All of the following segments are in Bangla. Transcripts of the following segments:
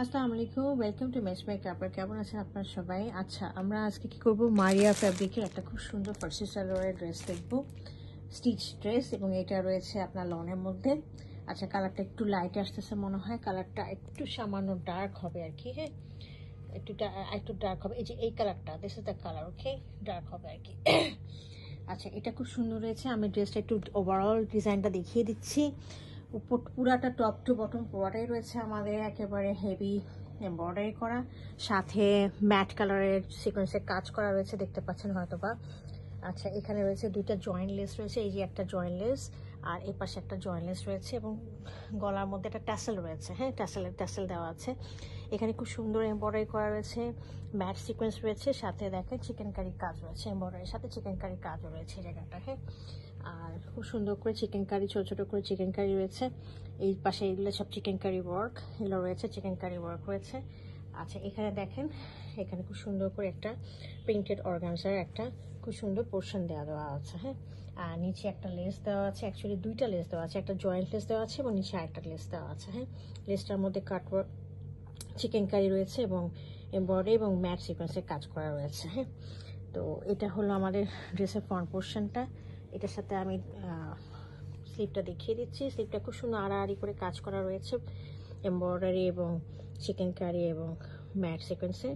আসসালামু আলাইকুম, ওয়েলকাম টু মেস মেকআপ। কেমন আছেন আপনারা সবাই? আচ্ছা, আমরা আজকে কি করব, মারিয়া ফ্যাব্রিকের একটা খুব সুন্দর ফার্সি সালোয়ারের ড্রেস দেখব, স্টিচ ড্রেস, এবং এটা রয়েছে আপনার লনের মধ্যে। আচ্ছা, কালারটা একটু লাইট আসতেছে মনে হয়, কালারটা একটু সামান্য ডার্ক হবে আর কি। হ্যাঁ, একটু ডার্ক হবে। এই যে এই কালারটা, this is the colour, okay, dark হবে আর কি। আচ্ছা, এটা খুব সুন্দর রয়েছে। আমি ড্রেসটা একটু ওভারঅল ডিজাইনটা দেখিয়ে দিচ্ছি। উপর পুরাটা টপ টু বটম পুরাটাই রয়েছে আমাদের একেবারে হেভি এমব্রয়ডারি করা, সাথে ম্যাট কালারের সিকোয়েন্সের কাজ করা রয়েছে, দেখতে পাচ্ছেন হয়তো বা। আচ্ছা, এখানে রয়েছে দুইটা জয়েন্ট লেস রয়েছে, এই যে একটা জয়েন্ট লেস আর এই পাশে একটা জয়েন্ট লেস রয়েছে, এবং গলার মধ্যে একটা ট্যাসেল রয়েছে। হ্যাঁ, ট্যাসেল দেওয়া আছে। এখানে খুব সুন্দর এমব্রয়ডারি করা রয়েছে, ম্যাট সিকোয়েন্স রয়েছে, সাথে দেখেন চিকেন কারি কাজ রয়েছে, এমব্রয়ডারির সাথে চিকেন কারি কাজও রয়েছে এই জায়গাটা। হ্যাঁ, আর খুব সুন্দর করে চিকেন কারি, ছোট ছোট করে চিকেন কারি রয়েছে। এই পাশে এগুলো সব চিকেন কারি ওয়ার্ক, এগুলো রয়েছে চিকেন কারি ওয়ার্ক রয়েছে। আচ্ছা, এখানে দেখেন, এখানে খুব সুন্দর করে একটা প্রিন্টেড অর্গানজার একটা খুব সুন্দর পোর্শন দেওয়া আছে। হ্যাঁ, আর নিচে একটা লেস দেওয়া আছে, অ্যাকচুয়ালি দুইটা লেস দেওয়া আছে, একটা জয়েন্ট লেস দেওয়া আছে এবং নিচে আরেকটা লেস দেওয়া আছে। হ্যাঁ, লেসটার মধ্যে কাটওয়ার্ক চিকেন কারি রয়েছে এবং এমব্রয়ডারি এবং ম্যাট সিকোয়েন্সের কাজ করা রয়েছে। হ্যাঁ, তো এটা হলো আমাদের ড্রেসের ফ্রন্ট পোর্শনটা। এটার সাথে আমি স্লিপটা দেখিয়ে দিচ্ছি। স্লিপটা খুব সুন্দর আড়াআড়ি করে কাজ করা রয়েছে, এমব্রয়ডারি এবং চিকেন কারি এবং ম্যাট সিকোয়েন্সে।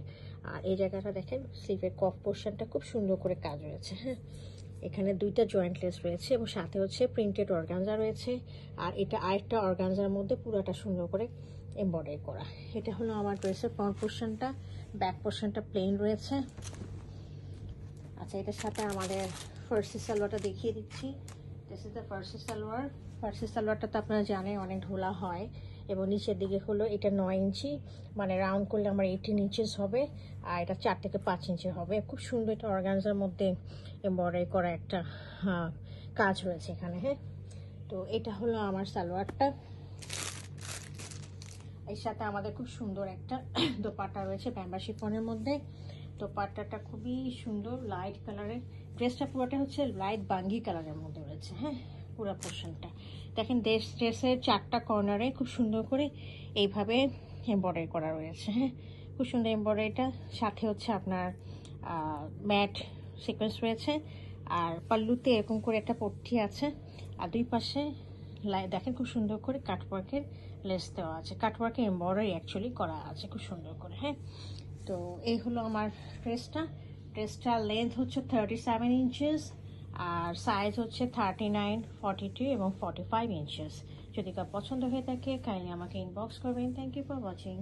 আর এই জায়গাটা দেখেন, স্লিভের কফ পোর্শনটা খুব সুন্দর করে কাজ রয়েছে। হ্যাঁ, এখানে দুইটা জয়েন্ট লেস রয়েছে এবং সাথে হচ্ছে প্রিন্টেড অর্গানজা রয়েছে। আর এটা আরেকটা অর্গানজার মধ্যে পুরোটা সুন্দর করে এমব্রয়ডারি করা। এটা হলো আমার ড্রেসের ফ্রন্ট পোর্শনটা। ব্যাক পোর্শনটা প্লেন রয়েছে। আচ্ছা, এটার সাথে আমাদের ফার্সি সালোয়ারটা দেখিয়ে দিচ্ছি। দিস ইজ দ্য ফার্সি সালোয়ার। ফার্সি সালোয়ারটা তো আপনারা জানেন অনেক ঢোলা হয়, এবং নিচের দিকে হলো এটা 9 ইঞ্চি, মানে রাউন্ড করলে আমার 18 ইঞ্চেস হবে, আর এটা 4 থেকে 5 ইঞ্চি হবে। খুব সুন্দর এটা অর্গানজার মধ্যে এমব্রয়ডারি করা একটা কাজ রয়েছে এখানে। হ্যাঁ, তো এটা হলো আমার সালোয়ারটা। এর সাথে আমাদের খুব সুন্দর একটা দোপাট্টা রয়েছে প্যাম্বা শিফনের মধ্যে। দোপাট্টাটা খুবই সুন্দর লাইট কালারের। ড্রেসটা পুরোটা হচ্ছে লাইট বাঙ্গি কালারের মধ্যে রয়েছে। হ্যাঁ, পুরো পোর্শনটা দেখেন, ড্রেসের 4টা কর্নারে খুব সুন্দর করে এইভাবে এমব্রয়ডারি করা রয়েছে। হ্যাঁ, খুব সুন্দর এমব্রয়ডারিটা, সাথে হচ্ছে আপনার ম্যাট সিকোয়েন্স রয়েছে। আর পাল্লুতে এরকম করে একটা পট্টি আছে, আর দুই পাশে দেখেন খুব সুন্দর করে কাটওয়ার্কের লেস দেওয়া আছে, কাটওয়ার্কের এমব্রয়ডারি অ্যাকচুয়ালি করা আছে খুব সুন্দর করে। হ্যাঁ, তো এই হলো আমার ড্রেসটার লেন্থ হচ্ছে 37 ইঞ্চেস, আর সাইজ হচ্ছে 39, 42 এবং 45 ইঞ্চেস। যদি কার পছন্দ হয়ে থাকে কাইন্ডলি আমাকে ইনবক্স করবেন। Thank you for watching.